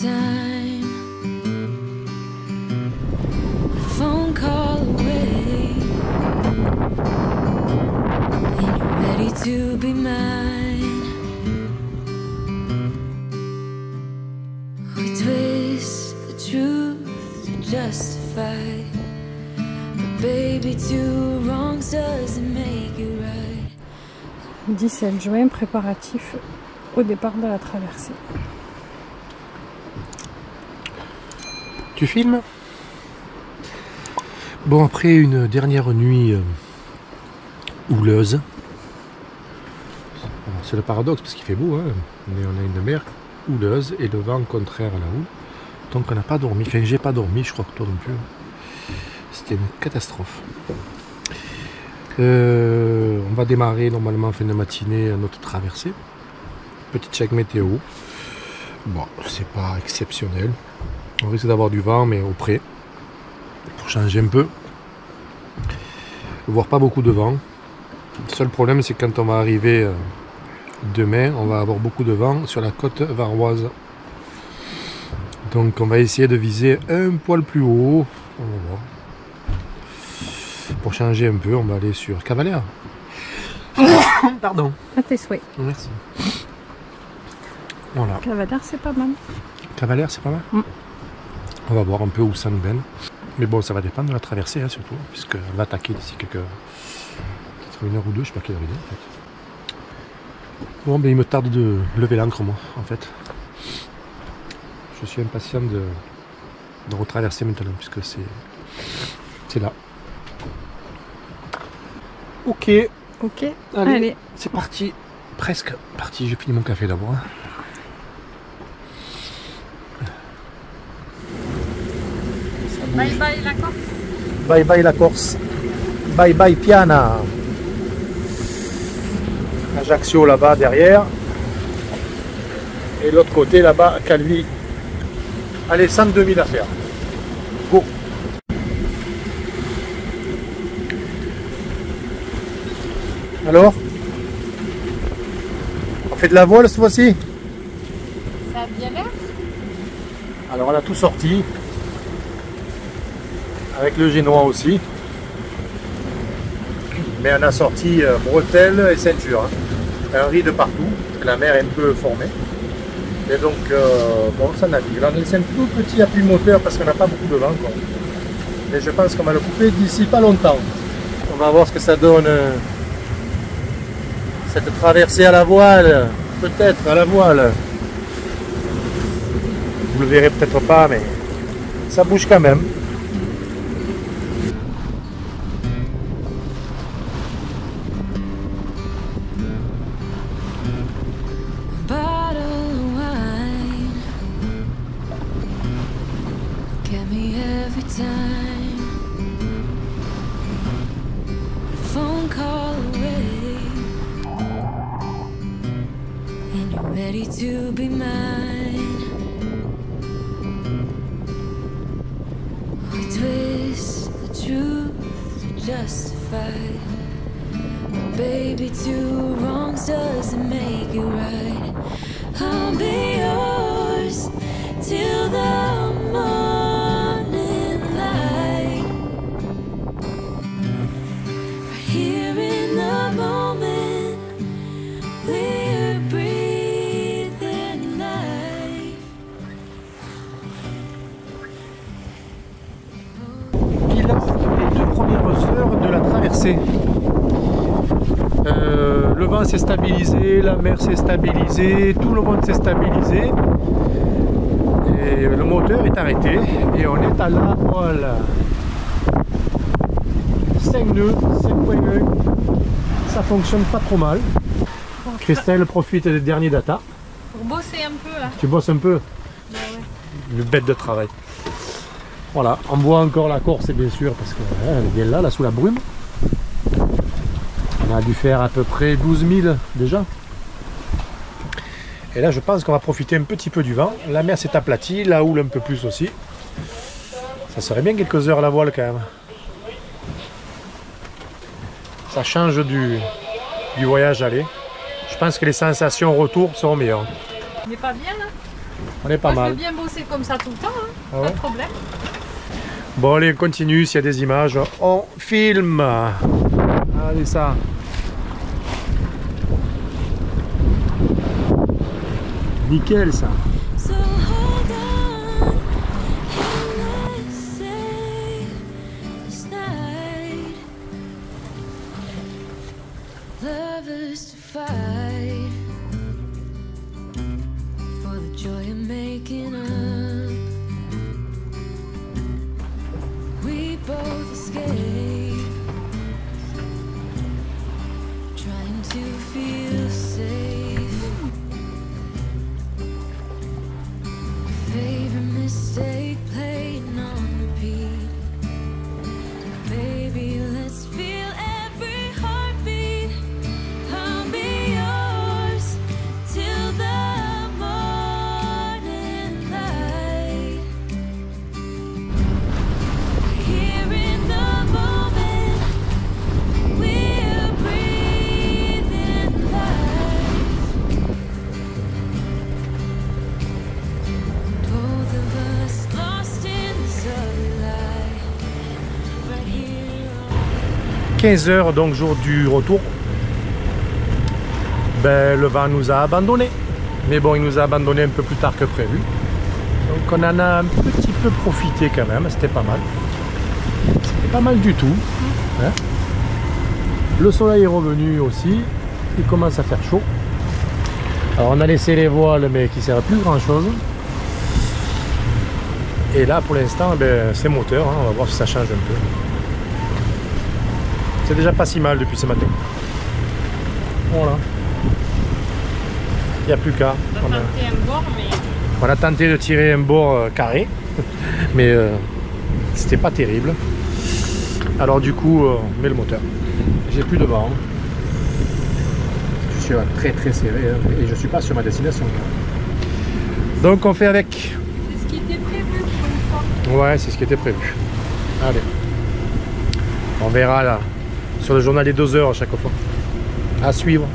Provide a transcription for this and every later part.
time. A phone call away, and you're ready to be mine. We twist the truth to justify, but baby, two wrongs doesn't make it right. 17 juin, préparatif au départ de la traversée. Tu filmes? Bon, après une dernière nuit houleuse, c'est le paradoxe parce qu'il fait beau, hein, mais on a une mer houleuse et le vent contraire à la houle, donc on n'a pas dormi. Enfin, j'ai pas dormi, je crois que toi non plus. C'était une catastrophe. On va démarrer normalement en fin de matinée notre traversée. Petit check météo. Bon, c'est pas exceptionnel. On risque d'avoir du vent, mais au près. Pour changer un peu. Voire pas beaucoup de vent. Le seul problème, c'est quand on va arriver demain, on va avoir beaucoup de vent sur la côte varoise. Donc on va essayer de viser un poil plus haut. On va voir. Pour changer un peu, on va aller sur Cavalère. Pardon. À tes souhaits. Merci. Voilà. Cavalère, c'est pas mal. Cavalère, c'est pas mal. On va voir un peu où ça nous mène. Mais bon, ça va dépendre de la traversée, hein, surtout, puisqu'elle va attaquer d'ici peut-être une heure ou deux, je sais pas quelle heure il est en fait. Bon, ben il me tarde de lever l'ancre, moi, en fait. Je suis impatient de retraverser maintenant, puisque c'est là. Ok. Ok, Allez. C'est parti. Presque parti. J'ai fini mon café d'abord. Hein. Bye bye la Corse. Bye bye la Corse. Bye bye Piana. Ajaccio là-bas derrière. Et l'autre côté là-bas, Calvi. Allez, 102 000 à faire. Go. Alors, on fait de la voile cette fois-ci? Ça a bien l'air. Alors on a tout sorti. Avec le génois aussi. Mais on a sorti bretelles et ceinture. Hein. Un riz de partout. La mer est un peu formée. Et donc, bon, ça navigue. Là, on a laissé un tout petit appui moteur parce qu'on n'a pas beaucoup de vent. Quoi. Mais je pense qu'on va le couper d'ici pas longtemps. On va voir ce que ça donne. Cette traversée à la voile. Peut-être à la voile. Vous le verrez peut-être pas, mais ça bouge quand même. Ready to be mine. We twist the truth to justify, but baby, two wrongs doesn't make it right. I'll be yours till the morning light. Right here in the moment we're breathing. Les deux premières heures de la traversée. Le vent s'est stabilisé, la mer s'est stabilisée, tout le monde s'est stabilisé. Et le moteur est arrêté et on est à la voile. 5 nœuds, 5.1. Ça fonctionne pas trop mal. Christelle profite des derniers data. Pour bosser un peu là. Tu bosses un peu? Bah ouais. Une bête de travail. Voilà, on voit encore la Corse bien sûr parce qu'elle est bien là sous la brume. On a dû faire à peu près 12 000 déjà. Et là je pense qu'on va profiter un petit peu du vent. La mer s'est aplatie, la houle un peu plus aussi. Ça serait bien quelques heures à la voile quand même. Ça change du voyage aller. Je pense que les sensations retour seront meilleures. Il n'est pas bien là? On est pas Moi, mal. je veux bien bosser comme ça tout le temps, hein. Ah ouais? Pas de problème. Bon allez, on continue, s'il y a des images, on filme. Allez ça. Nickel ça. So hold on, and let's save this night. Lovers to fight for the joy of making up. We both escape, trying to feel safe. Favorite mistake playing on repeat. Baby, let's feel every heartbeat. I'll be yours till the morning light. Here in the moment, we're breathing life. Both of us lost in this ugly lie. Right here on 15 heures, donc jour du retour. Ben, le vent nous a abandonnés. Mais bon, il nous a abandonnés un peu plus tard que prévu. Donc on en a un petit peu profité quand même, c'était pas mal. C'était pas mal du tout. Hein. Le soleil est revenu aussi. Il commence à faire chaud. Alors on a laissé les voiles mais qui ne servent plus grand chose. Et là pour l'instant ben, c'est moteur, hein. On va voir si ça change un peu. C'est déjà pas si mal depuis ce matin. Voilà. Il n'y a plus qu'à. On a tenté un bord, mais On a tenté de tirer un bord carré, mais c'était pas terrible. Alors du coup, on met le moteur. J'ai plus de vent. Je suis très très serré hein, et je suis pas sur ma destination. Donc on fait avec. c'est ce qui était prévu pour une fois. Ouais, c'est ce qui était prévu. Allez. On verra là sur le journal des 2 heures à chaque fois. À suivre.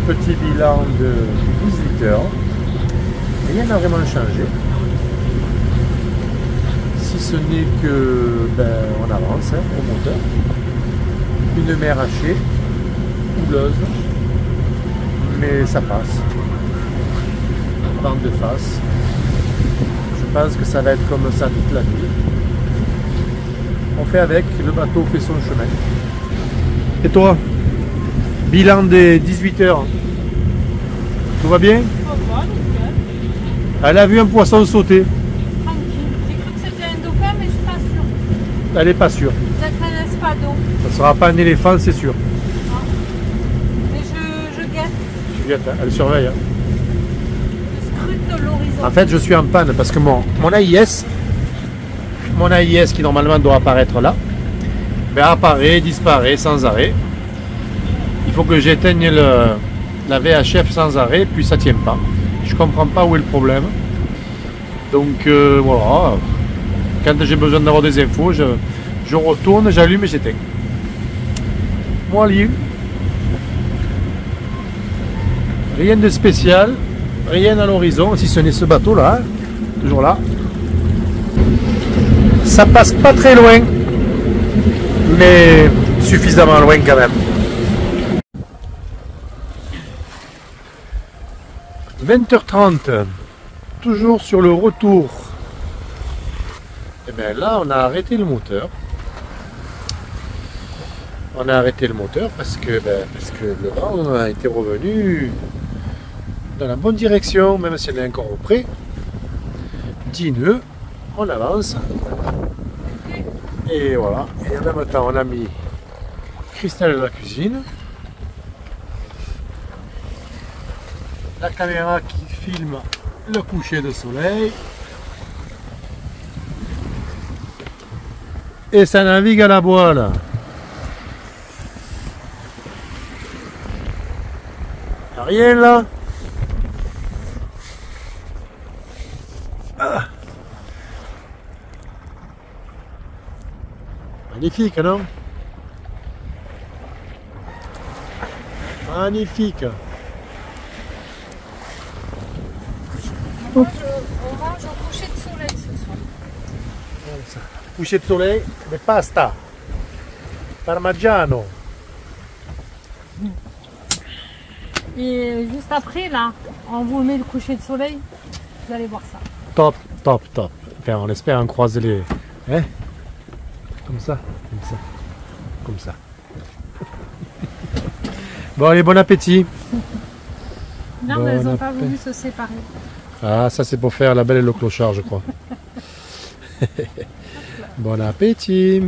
Petit bilan de 18 heures. Rien n'a vraiment changé. Si ce n'est que ben, on avance hein, au moteur. Une mer hachée, houleuse, mais ça passe. Vent de face. Je pense que ça va être comme ça toute la nuit. On fait avec, le bateau fait son chemin. Et toi? Bilan des 18 heures. Tout va bien? Ça va, nickel. Elle a vu un poisson sauter. Tranquille. J'ai cru que c'était un dauphin, mais je suis pas sûre. Elle n'est pas sûre. Peut-être un espadon. Ça ne sera pas un éléphant, c'est sûr. Mais je guette. Tu viens, elle surveille. Hein. Je scrute l'horizon. En fait, je suis en panne parce que mon AIS qui normalement doit apparaître là, ben, apparaît, disparaît sans arrêt. Il faut que j'éteigne la VHF sans arrêt, puis ça tient pas. Je comprends pas où est le problème. Donc voilà, quand j'ai besoin d'avoir des infos, je retourne, j'allume et j'éteins. Voilà. Rien de spécial, rien à l'horizon, si ce n'est ce bateau là, hein, toujours là. Ça passe pas très loin, mais suffisamment loin quand même. 20h30, toujours sur le retour. Et bien là, on a arrêté le moteur. On a arrêté le moteur parce que le vent a été revenu dans la bonne direction, même si elle est encore au près. 10 nœuds, on avance. Et voilà. Et en même temps, on a mis cristal de la cuisine. La caméra qui filme le coucher de soleil. Et ça navigue à la voile. Y'a rien là. Ah. Magnifique, non? Magnifique. On mange au coucher de soleil ce soir. Coucher de soleil, de pasta. Parmigiano. Et juste après, là, on vous met le coucher de soleil. Vous allez voir ça. Top, top, top. Enfin, on espère en croiser les... Hein? Comme ça, comme ça, comme ça. Bon, allez, bon appétit. Non, mais elles n'ont pas voulu se séparer. Ah, ça c'est pour faire la belle et le clochard, je crois. Bon appétit.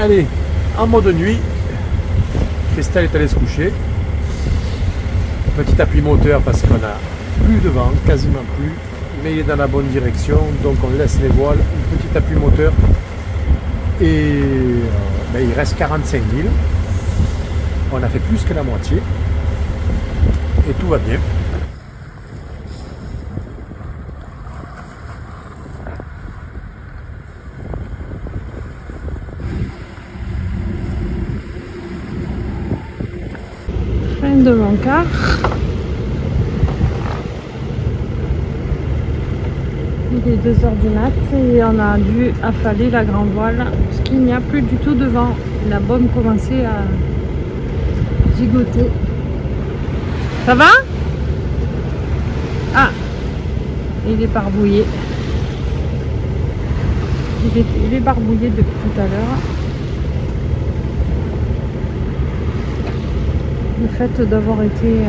Allez, en mode nuit, Christelle est allée se coucher. Petit appui moteur parce qu'on a plus de vent, quasiment plus, mais il est dans la bonne direction, donc on laisse les voiles, un petit appui moteur et il reste 45 000. On a fait plus que la moitié et tout va bien. De mon car. Il est 2 h du mat et on a dû affaler la grande voile parce qu'il n'y a plus du tout de vent. La bombe commençait à gigoter. Ça va? Ah, il est barbouillé. Il est barbouillé depuis tout à l'heure. Le fait d'avoir été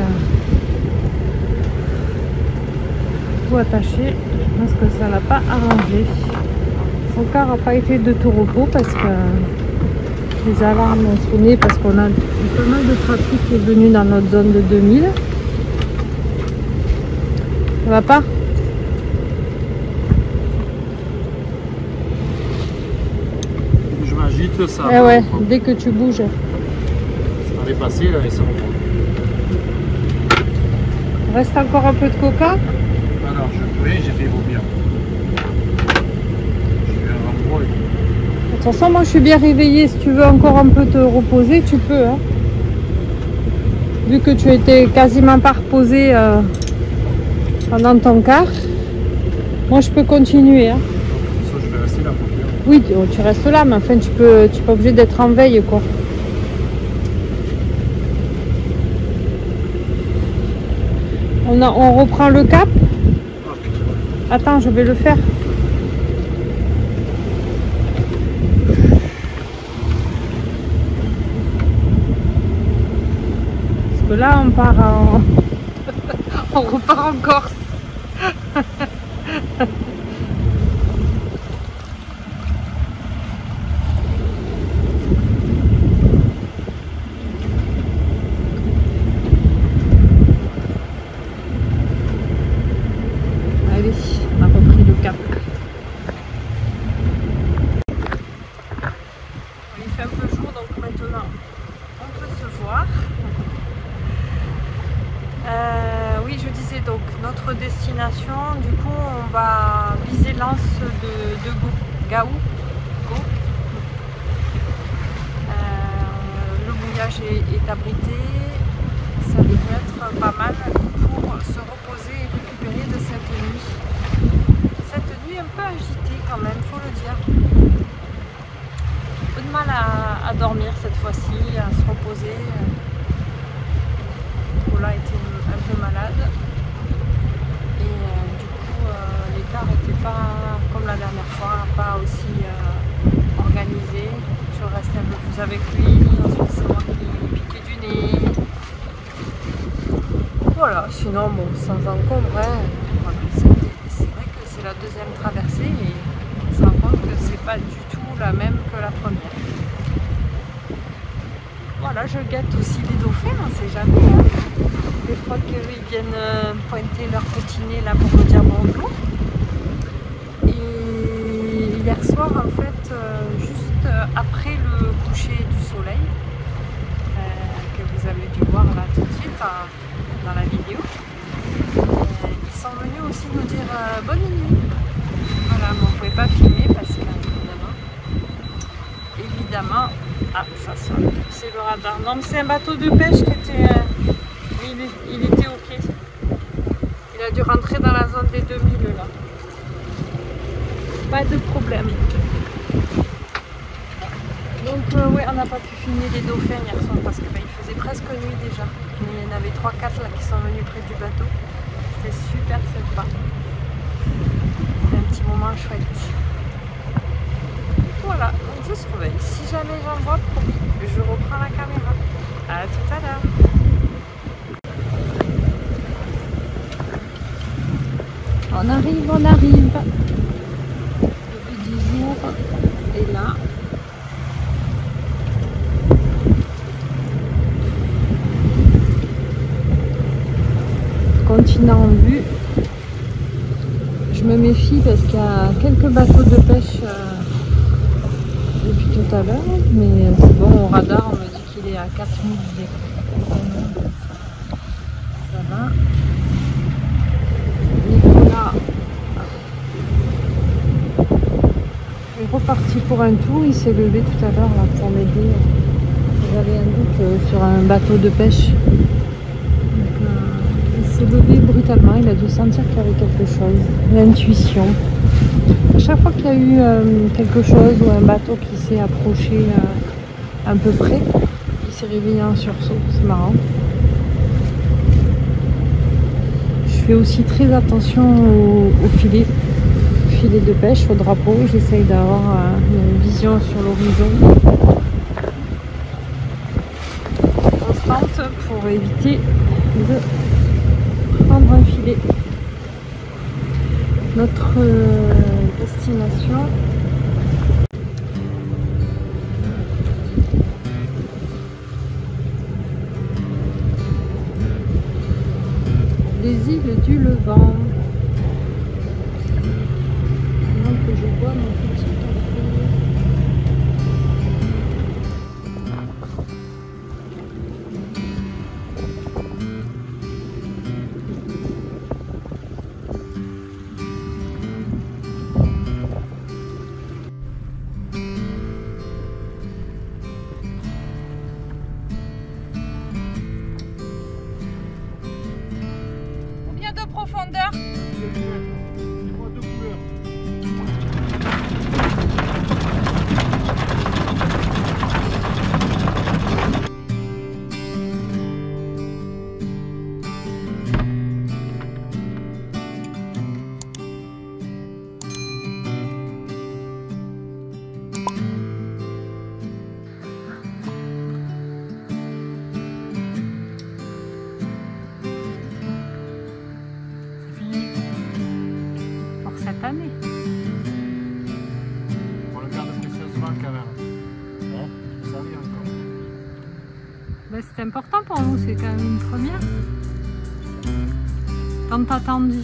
tout attaché, je pense que ça l'a pas arrangé. Son car n'a pas été de tout repos parce que les alarmes ont sonné parce qu'on a pas mal de trafic qui est venu dans notre zone de 2000. Ça va pas? Je m'agite, ça. Eh ouais, dès que tu bouges. Ça va passer là et ça reprend. Reste encore un peu de coca? Alors, oui, j'ai fait vomir. J'ai eu un rembourg. De toute façon, moi je suis bien réveillée. Si tu veux encore un peu te reposer, tu peux. Hein. Vu que tu étais quasiment pas reposé pendant ton quart, moi je peux continuer. Hein. De toute façon, je vais rester là pour bien. Oui, tu restes là, mais enfin, tu n'es pas obligé d'être en veille, quoi. On reprend le cap. Attends, je vais le faire. Parce que là, on part en... on repart en Corse. Allez, on a repris le cap. Il fait un peu jour, donc maintenant on peut se voir. Oui, je disais donc notre destination, du coup on va viser l'anse de Gaou. Le mouillage est abrité, ça devrait être pas mal pour se reposer et récupérer de cette nuit. Cette nuit un peu agitée quand même, faut le dire. Un peu de mal à dormir cette fois-ci, à se reposer. Nicolas était un peu malade et du coup l'écart n'était pas comme la dernière fois, pas aussi organisé. Je restais un peu plus avec lui, ensuite c'est moi qui piquais du nez. Voilà, sinon bon, sans encombre, hein. Voilà, c'est vrai que c'est la deuxième traversée et ça pas du tout la même que la première. Voilà, je guette aussi les dauphins, on sait jamais. Hein. Des fois qu'ils viennent pointer leur petit nez là pour me dire bonjour. Et hier soir, en fait, juste après le coucher du soleil, que vous avez dû voir là tout de suite dans la vidéo, ils sont venus aussi nous dire bonne nuit. Voilà, mais on ne pouvait pas filmer parce qu'évidemment, ah ça sonne, c'est le radar. Donc c'est un bateau de pêche qui était, il était ok. Il a dû rentrer dans la zone des 2000 là. Pas de problème. Donc ouais, on n'a pas pu filmer les dauphins hier soir parce qu'il faisait presque nuit déjà. Mais il y en avait 3-4 là qui sont venus près du bateau. C'était super sympa. C'était un petit moment chouette. Voilà, donc je surveille. Si jamais j'en vois, promis, je reprends la caméra. À tout à l'heure. On arrive, on arrive. Depuis 10 jours, et là. Continent en vue. Je me méfie parce qu'il y a quelques bateaux de pêche depuis tout à l'heure, mais c'est bon, au radar on me dit qu'il est à 4000 d'écart. Ça va. Nicolas est reparti pour un tour, il s'est levé tout à l'heure pour m'aider. J'avais un doute sur un bateau de pêche. Il s'est levé brutalement, il a dû sentir qu'il y avait quelque chose, l'intuition. À chaque fois qu'il y a eu quelque chose ou un bateau qui s'est approché un peu près, il s'est réveillé en sursaut, c'est marrant. Je fais aussi très attention au filet de pêche, au drapeau, j'essaye d'avoir une vision sur l'horizon constante pour éviter de prendre un filet. Notre destination, les îles du Levant. Donc je bois mon petit café. De profondeur. Cette année. On le garde précieusement quand même. Hein? Ça vient encore. Ben, c'est important pour nous, c'est quand même une première. Tant attendu.